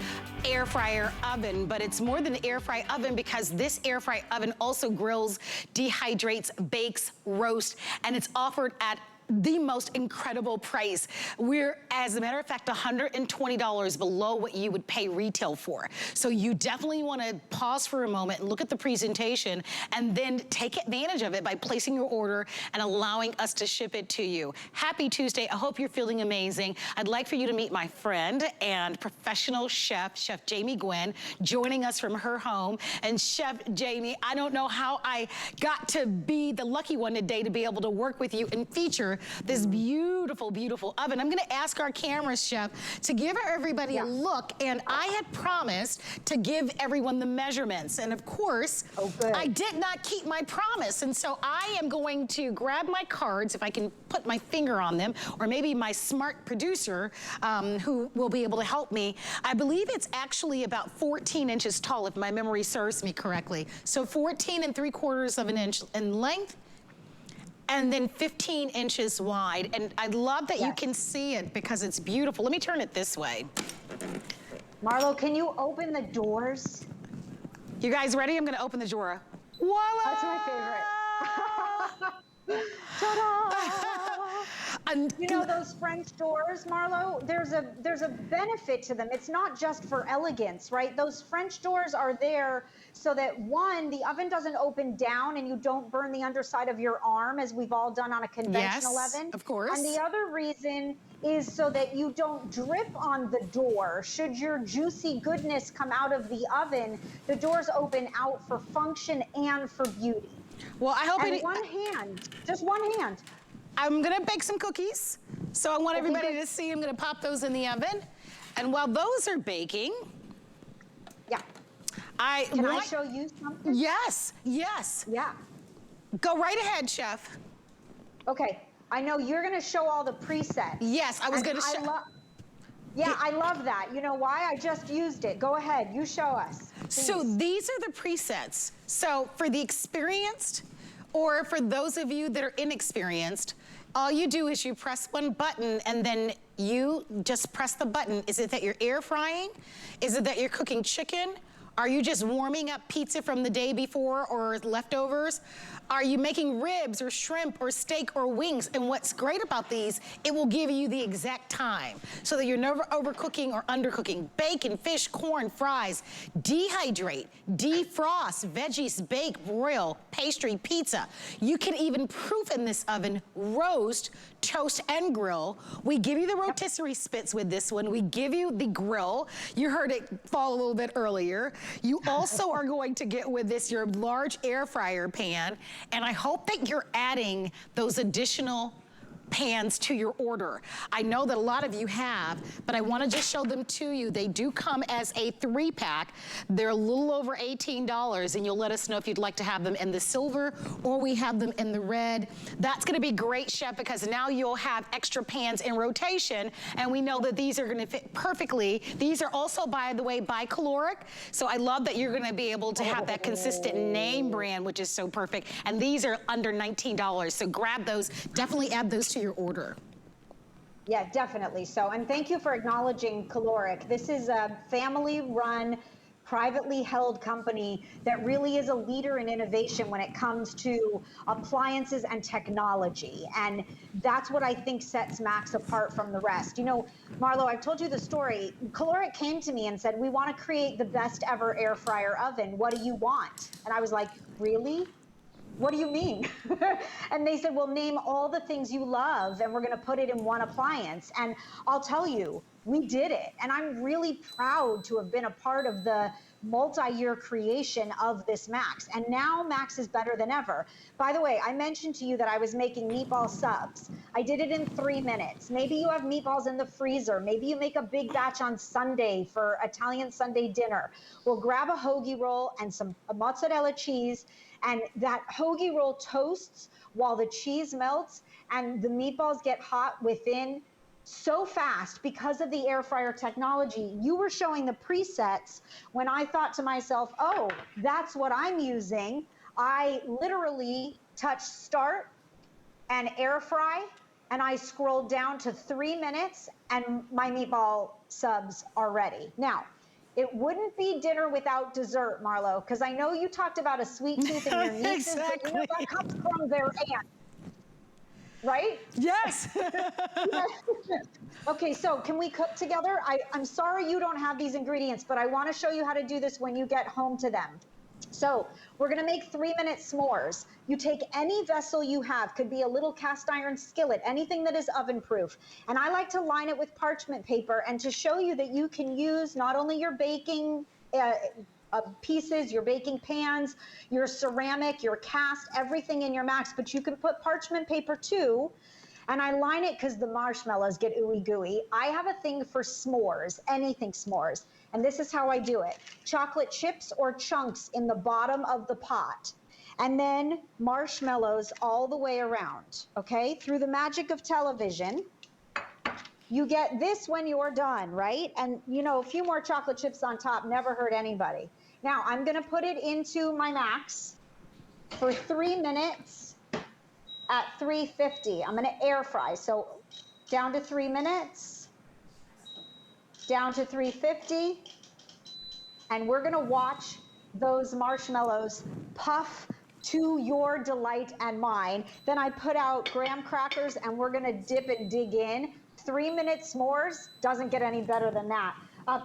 air fryer oven, but it's more than an air fry oven because this air fry oven also grills, dehydrates, bakes, roasts, and it's offered at the most incredible price. We're, as a matter of fact, $120 below what you would pay retail for. So you definitely want to pause for a moment and look at the presentation and then take advantage of it by placing your order and allowing us to ship it to you. Happy Tuesday. I hope you're feeling amazing. I'd like for you to meet my friend and professional chef, Chef Jamie Gwynn, joining us from her home. And Chef Jamie, I don't know how I got to be the lucky one today to be able to work with you and feature this beautiful, beautiful oven. I'm gonna ask our camera chef to give everybody a look, and I had promised to give everyone the measurements. And of course, I did not keep my promise. And so I am going to grab my cards, if I can put my finger on them, or maybe my smart producer who will be able to help me. I believe it's actually about 14 inches tall, if my memory serves me correctly. So 14 3/4 of an inch in length, and then 15 inches wide. And I love that you can see it because it's beautiful. Let me turn it this way. Marlo, can you open the doors? You guys ready? I'm gonna open the drawer. Voila! That's my favorite. Ta-da! And you know those French doors, Marlo? There's a benefit to them. It's not just for elegance, right? Those French doors are there so that, one, the oven doesn't open down and you don't burn the underside of your arm, as we've all done on a conventional oven. Of course. And the other reason is so that you don't drip on the door. Should your juicy goodness come out of the oven, the doors open out for function and for beauty. Well, I hope one hand, just one hand. I'm gonna bake some cookies. So I want everybody to see, I'm gonna pop those in the oven. And while those are baking, Yeah. Can I show you something? Yes, yes. Yeah. Go right ahead, chef. Okay. I know you're going to show all the presets. Yes, I was going to show. Yeah, I love that. You know why? I just used it. Go ahead. You show us. Please. So these are the presets. So for the experienced, or for those of you that are inexperienced, all you do is you press one button and then you just press the button. Is it that you're air frying? Is it that you're cooking chicken? Are you just warming up pizza from the day before or leftovers? Are you making ribs or shrimp or steak or wings? And what's great about these, it will give you the exact time so that you're never overcooking or undercooking. Bacon, fish, corn, fries, dehydrate, defrost, veggies, bake, broil, pastry, pizza. You can even proof in this oven, roast, toast, and grill. We give you the rotisserie spits with this one. We give you the grill. You heard it fall a little bit earlier. You also are going to get with this your large air fryer pan, and I hope that you're adding those additional pans to your order. I know that a lot of you have, but I want to just show them to you. They do come as a 3-pack. They're a little over $18, and you'll let us know if you'd like to have them in the silver or we have them in the red. That's going to be great, Chef, because now you'll have extra pans in rotation, and we know that these are going to fit perfectly. These are also, by the way, by Kalorik, so I love that you're going to be able to have that consistent name brand, which is so perfect, and these are under $19, so grab those. Definitely add those to your order. Yeah, definitely so. And thank you for acknowledging Kalorik. This is a family-run, privately held company that really is a leader in innovation when it comes to appliances and technology. And that's what I think sets Max apart from the rest. You know, Marlo, I've told you the story. Kalorik came to me and said, we want to create the best ever air fryer oven. What do you want? And I was like, really? What do you mean? And they said, well, name all the things you love and we're going to put it in one appliance. And I'll tell you, we did it. And I'm really proud to have been a part of the multi-year creation of this Max. And now Max is better than ever. By the way, I mentioned to you that I was making meatball subs. I did it in 3 minutes. Maybe you have meatballs in the freezer. Maybe you make a big batch on Sunday for Italian Sunday dinner. Well, grab a hoagie roll and some mozzarella cheese, and that hoagie roll toasts while the cheese melts and the meatballs get hot within so fast because of the air fryer technology. You were showing the presets when I thought to myself, oh, that's what I'm using. I literally touch start and air fry, and I scroll down to 3 minutes and my meatball subs are ready. Now, it wouldn't be dinner without dessert, Marlo, because I know you talked about a sweet tooth in your nieces. Exactly. You know, that comes from their aunt, right? Yes. Okay, so can we cook together? I'm sorry you don't have these ingredients, but I want to show you how to do this when you get home to them. So we're going to make 3-minute s'mores. You take any vessel you have, could be a little cast iron skillet, anything that is oven proof. And I like to line it with parchment paper and to show you that you can use not only your baking pieces, your baking pans, your ceramic, your cast, everything in your Max, but you can put parchment paper too. And I line it because the marshmallows get ooey gooey. I have a thing for s'mores, anything s'mores. And this is how I do it. Chocolate chips or chunks in the bottom of the pot. And then marshmallows all the way around, okay? Through the magic of television, you get this when you're done, right? And you know, a few more chocolate chips on top never hurt anybody. Now I'm gonna put it into my Max for 3 minutes at 350. I'm gonna air fry, so down to 3 minutes, down to 350, and we're gonna watch those marshmallows puff to your delight and mine. Then I put out graham crackers and we're gonna dip and dig in. 3-minute s'mores doesn't get any better than that.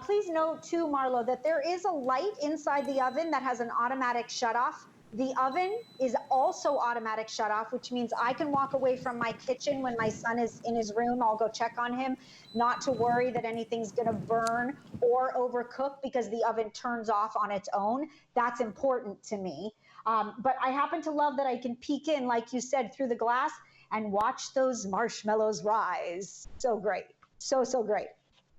Please note too, Marlo, that there is a light inside the oven that has an automatic shutoff. The oven is also automatic shutoff, which means I can walk away from my kitchen when my son is in his room. I'll go check on him, not to worry that anything's gonna burn or overcook because the oven turns off on its own. That's important to me. But I happen to love that I can peek in, like you said, through the glass and watch those marshmallows rise. So great. So, so great.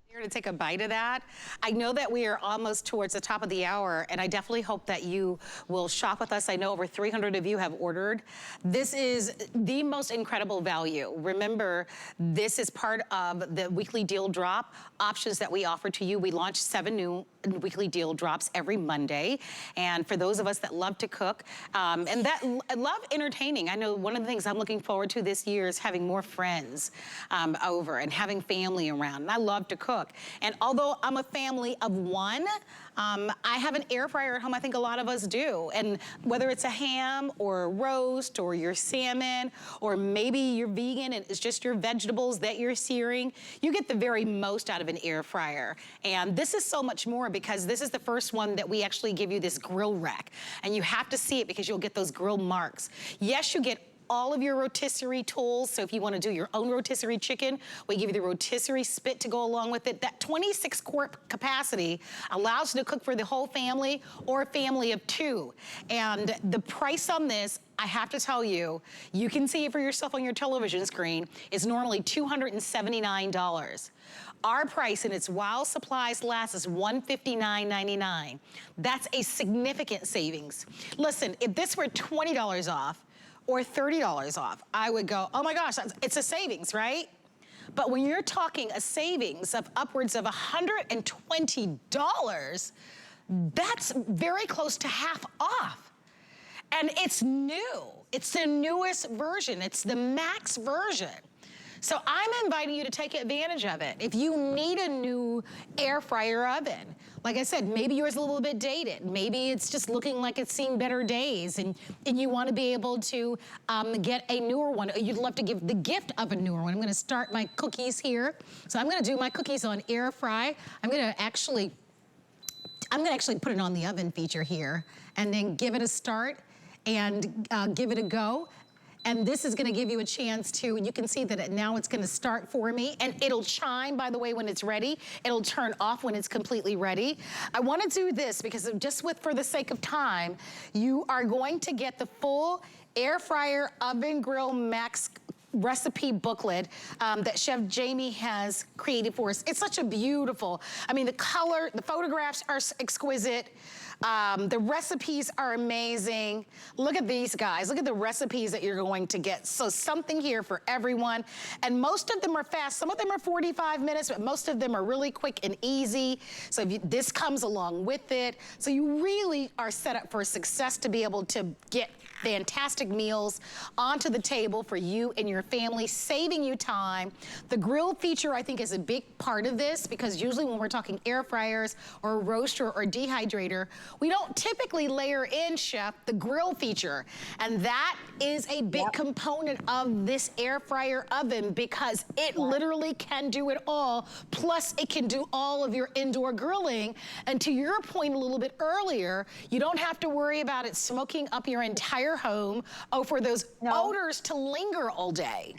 Here to take a bite of that. I know that we are almost towards the top of the hour, and I definitely hope that you will shop with us. I know over 300 of you have ordered. This is the most incredible value. Remember, this is part of the weekly deal drop options that we offer to you. We launch 7 new weekly deal drops every Monday. And for those of us that love to cook and that love entertaining, I know one of the things I'm looking forward to this year is having more friends over and having family around. And I love to cook. And although I'm a family of one, I have an air fryer at home. I think a lot of us do. And whether it's a ham or a roast or your salmon, or maybe you're vegan and it's just your vegetables that you're searing, you get the very most out of an air fryer. And this is so much more because this is the first one that we actually give you this grill rack. And you have to see it because you'll get those grill marks. Yes, you get all of your rotisserie tools. So if you want to do your own rotisserie chicken, we give you the rotisserie spit to go along with it. That 26 quart capacity allows you to cook for the whole family or a family of 2. And the price on this, I have to tell you, you can see it for yourself on your television screen, is normally $279. Our price, and it's while supplies last, is $159.99. That's a significant savings. Listen, if this were $20 off, or $30 off, I would go, oh my gosh, it's a savings, right? But when you're talking a savings of upwards of $120, that's very close to half off. And it's new. It's the newest version. It's the max version. So I'm inviting you to take advantage of it. If you need a new air fryer oven, like I said, maybe yours is a little bit dated. Maybe it's just looking like it's seen better days and you want to be able to get a newer one. You'd love to give the gift of a newer one. I'm going to start my cookies here. So I'm going to do my cookies on air fry. I'm going to actually put it on the oven feature here and then give it a start and give it a go. And this is gonna give you a chance to, and you can see that now it's gonna start for me, and it'll chime, by the way, when it's ready. It'll turn off when it's completely ready. I wanna do this because for the sake of time, you are going to get the full air fryer oven grill max recipe booklet that Chef Jamie has created for us. It's such a beautiful, I mean, the color, the photographs are exquisite. The recipes are amazing. Look at these guys. Look at the recipes that you're going to get. So something here for everyone. And most of them are fast. Some of them are 45 minutes, but most of them are really quick and easy. So this comes along with it. So you really are set up for success to be able to get fantastic meals onto the table for you and your family, saving you time. The grill feature, I think, is a big part of this because usually when we're talking air fryers or roaster or dehydrator, we don't typically layer in, Chef, the grill feature. And that is a big component of this air fryer oven because it literally can do it all. Plus, it can do all of your indoor grilling. And to your point a little bit earlier, you don't have to worry about it smoking up your entire home or for those odors to linger all day.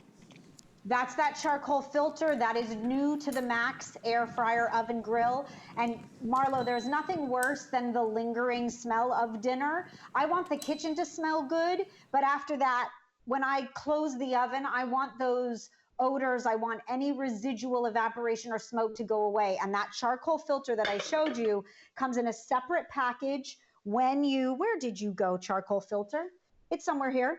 That's that charcoal filter that is new to the Max air fryer oven grill. And Marlo, there's nothing worse than the lingering smell of dinner. I want the kitchen to smell good, but after that, when I close the oven, I want those odors, I want any residual evaporation or smoke to go away. And that charcoal filter that I showed you comes in a separate package when you, where did you go, charcoal filter? It's somewhere here.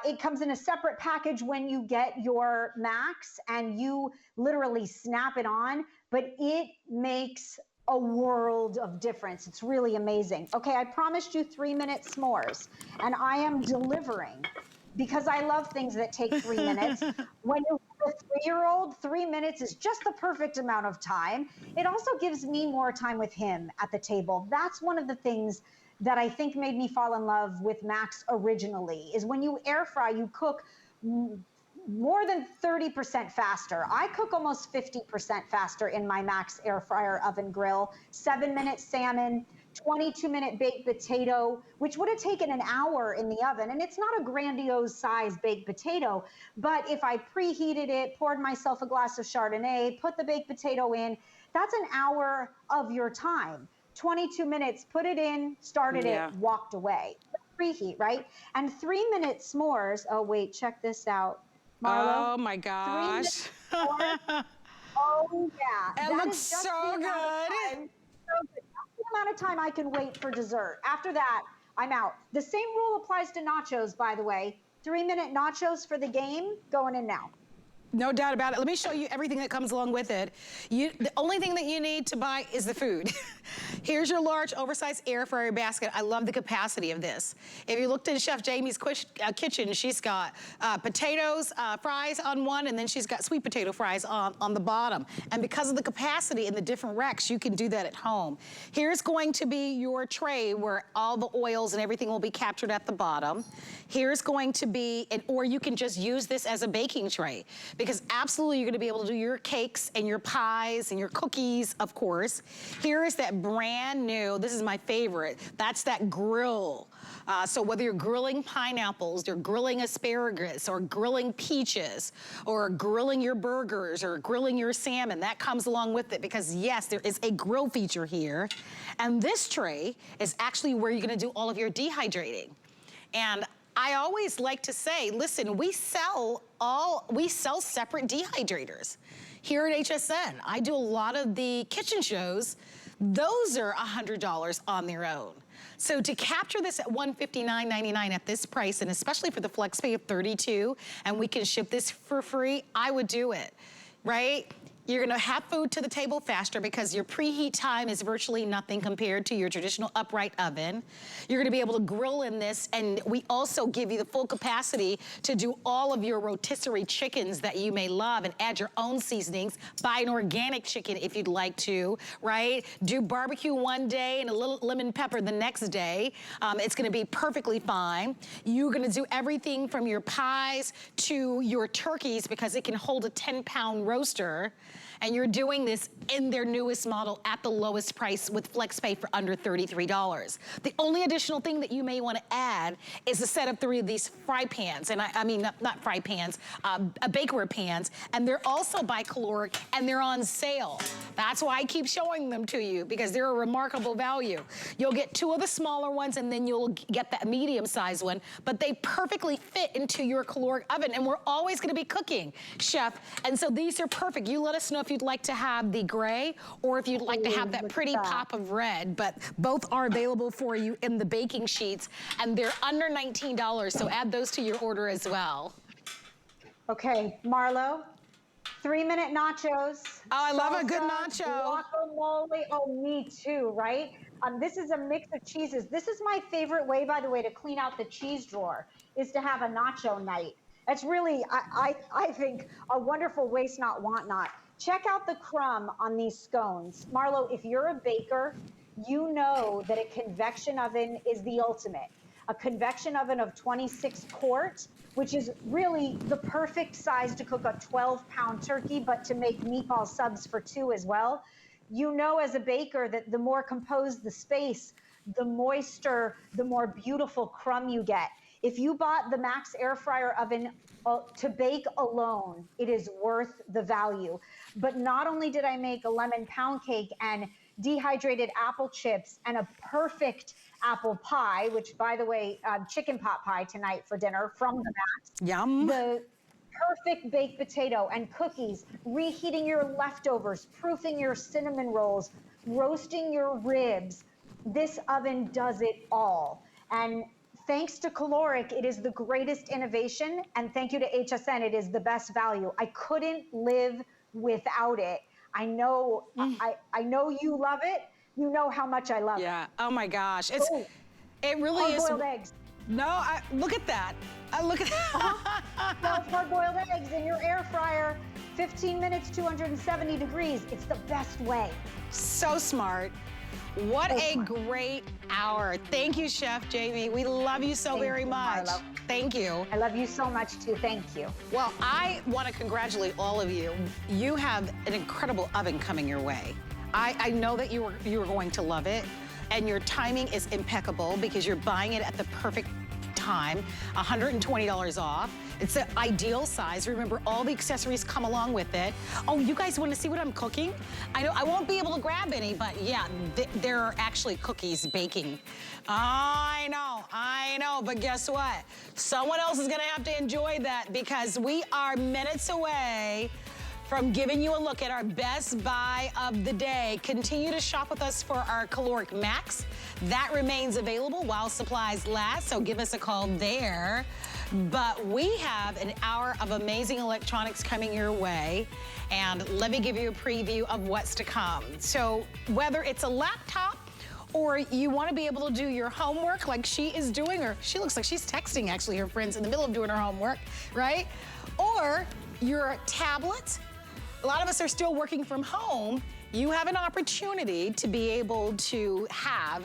It comes in a separate package when you get your Max and you literally snap it on, but it makes a world of difference. It's really amazing. Okay, I promised you 3-minute s'mores, and I am delivering because I love things that take 3 minutes. When you're a 3-year-old, 3 minutes is just the perfect amount of time. It also gives me more time with him at the table. That's one of the things that I think made me fall in love with Max originally, is when you air fry, you cook more than 30% faster. I cook almost 50% faster in my Max air fryer oven grill. 7-minute salmon, 22-minute baked potato, which would have taken an hour in the oven. And it's not a grandiose size baked potato, but if I preheated it, poured myself a glass of Chardonnay, put the baked potato in, that's an hour of your time. 22 minutes, put it in, started it, walked away. Preheat, right? And 3-minute s'mores, oh wait, check this out. Marlo. Oh my gosh. Oh yeah. It That looks is just so the amount of good. time- so good. That's the amount of time I can wait for dessert. After that, I'm out. The same rule applies to nachos, by the way. 3-minute nachos for the game, going in now. No doubt about it. Let me show you everything that comes along with it. The only thing that you need to buy is the food. Here's your large oversized air fryer basket. I love the capacity of this. If you looked in Chef Jamie's kitchen, she's got potatoes, fries on one, and then she's got sweet potato fries on the bottom. And because of the capacity and the different racks, you can do that at home. Here's going to be your tray where all the oils and everything will be captured at the bottom. Here's going to be, or you can just use this as a baking tray, because absolutely you're gonna be able to do your cakes and your pies and your cookies, of course. Here is that brand new, this is my favorite, that's that grill. So whether you're grilling pineapples, you're grilling asparagus, or grilling peaches, or grilling your burgers, or grilling your salmon, that comes along with it, because yes, there is a grill feature here. And this tray is actually where you're gonna do all of your dehydrating. And I always like to say, listen, we sell separate dehydrators here at HSN. I do a lot of the kitchen shows. Those are $100 on their own. So to capture this at $159.99 at this price, and especially for the flex pay of $32, and we can ship this for free, I would do it, right? You're gonna have food to the table faster because your preheat time is virtually nothing compared to your traditional upright oven. You're gonna be able to grill in this, and we also give you the full capacity to do all of your rotisserie chickens that you may love and add your own seasonings. Buy an organic chicken if you'd like to, right? Do barbecue one day and a little lemon pepper the next day. It's gonna be perfectly fine. You're gonna do everything from your pies to your turkeys because it can hold a 10-pound roaster. And you're doing this in their newest model at the lowest price with FlexPay for under $33. The only additional thing that you may want to add is a set of 3 of these fry pans. And I mean, not fry pans, bakeware pans. And they're also by Kalorik, and they're on sale. That's why I keep showing them to you, because they're a remarkable value. You'll get 2 of the smaller ones, and then you'll get that medium-sized one. But they perfectly fit into your Kalorik oven. And we're always going to be cooking, Chef. And so these are perfect. You let us know if you'd like to have the gray or if you'd like to have that pretty pop of red, but both are available for you in the baking sheets, and they're under $19, so add those to your order as well. Okay, Marlo, 3-minute nachos. Oh, I love a good salsa, nacho. Guacamole, oh, me too, right? This is a mix of cheeses. This is my favorite way, by the way, to clean out the cheese drawer, is to have a nacho night. That's really, I think, a wonderful waste not, want not. Check out the crumb on these scones. Marlo, if you're a baker, you know that a convection oven is the ultimate. A convection oven of 26 quart, which is really the perfect size to cook a 12-pound turkey, but to make meatball subs for 2 as well. You know as a baker that the more composed the space, the moister, the more beautiful crumb you get. If you bought the Max Air Fryer oven to bake alone, it is worth the value. But not only did I make a lemon pound cake and dehydrated apple chips and a perfect apple pie, which, by the way, chicken pot pie tonight for dinner from the Max. Yum. The perfect baked potato and cookies, reheating your leftovers, proofing your cinnamon rolls, roasting your ribs. This oven does it all. And thanks to Kalorik, it is the greatest innovation, and thank you to HSN, it is the best value. I couldn't live without it. I know, I know you love it. You know how much I love it. Yeah. Oh my gosh. It really is. Hard-boiled eggs. No, look at that. Look at that. 12 hard-boiled eggs in your air fryer, 15 minutes, 270 degrees. It's the best way. So smart. What a great hour. Thank you, Chef Jamie. We love you so very much. Marlo. Thank you. I love you so much too. Thank you. Well, I want to congratulate all of you. You have an incredible oven coming your way. I know that you are going to love it, and your timing is impeccable because you're buying it at the perfect time, $120 off. It's the ideal size. Remember, all the accessories come along with it. Oh, you guys want to see what I'm cooking? I know I won't be able to grab any, but yeah, there are actually cookies baking. I know, but guess what? Someone else is gonna have to enjoy that because we are minutes away from giving you a look at our best buy of the day. Continue to shop with us for our Kalorik Max. That remains available while supplies last, so give us a call there. But we have an hour of amazing electronics coming your way, and let me give you a preview of what's to come. So whether it's a laptop or you want to be able to do your homework like she is doing, or she looks like she's texting actually her friends in the middle of doing her homework, right? Or your tablet. A lot of us are still working from home. You have an opportunity to be able to have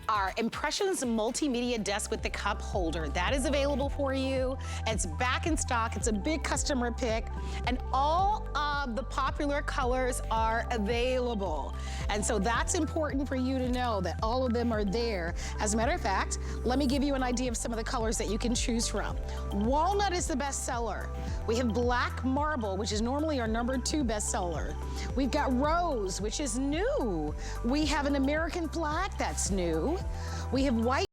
our Impressions Multimedia Desk with the Cup Holder. That is available for you. It's back in stock. It's a big customer pick, and all of the popular colors are available. And so that's important for you to know that all of them are there. As a matter of fact, let me give you an idea of some of the colors that you can choose from. Walnut is the best seller. We have Black Marble, which is normally our #2 bestseller. We've got Rose, which is new. We have an American Black that's new. We have White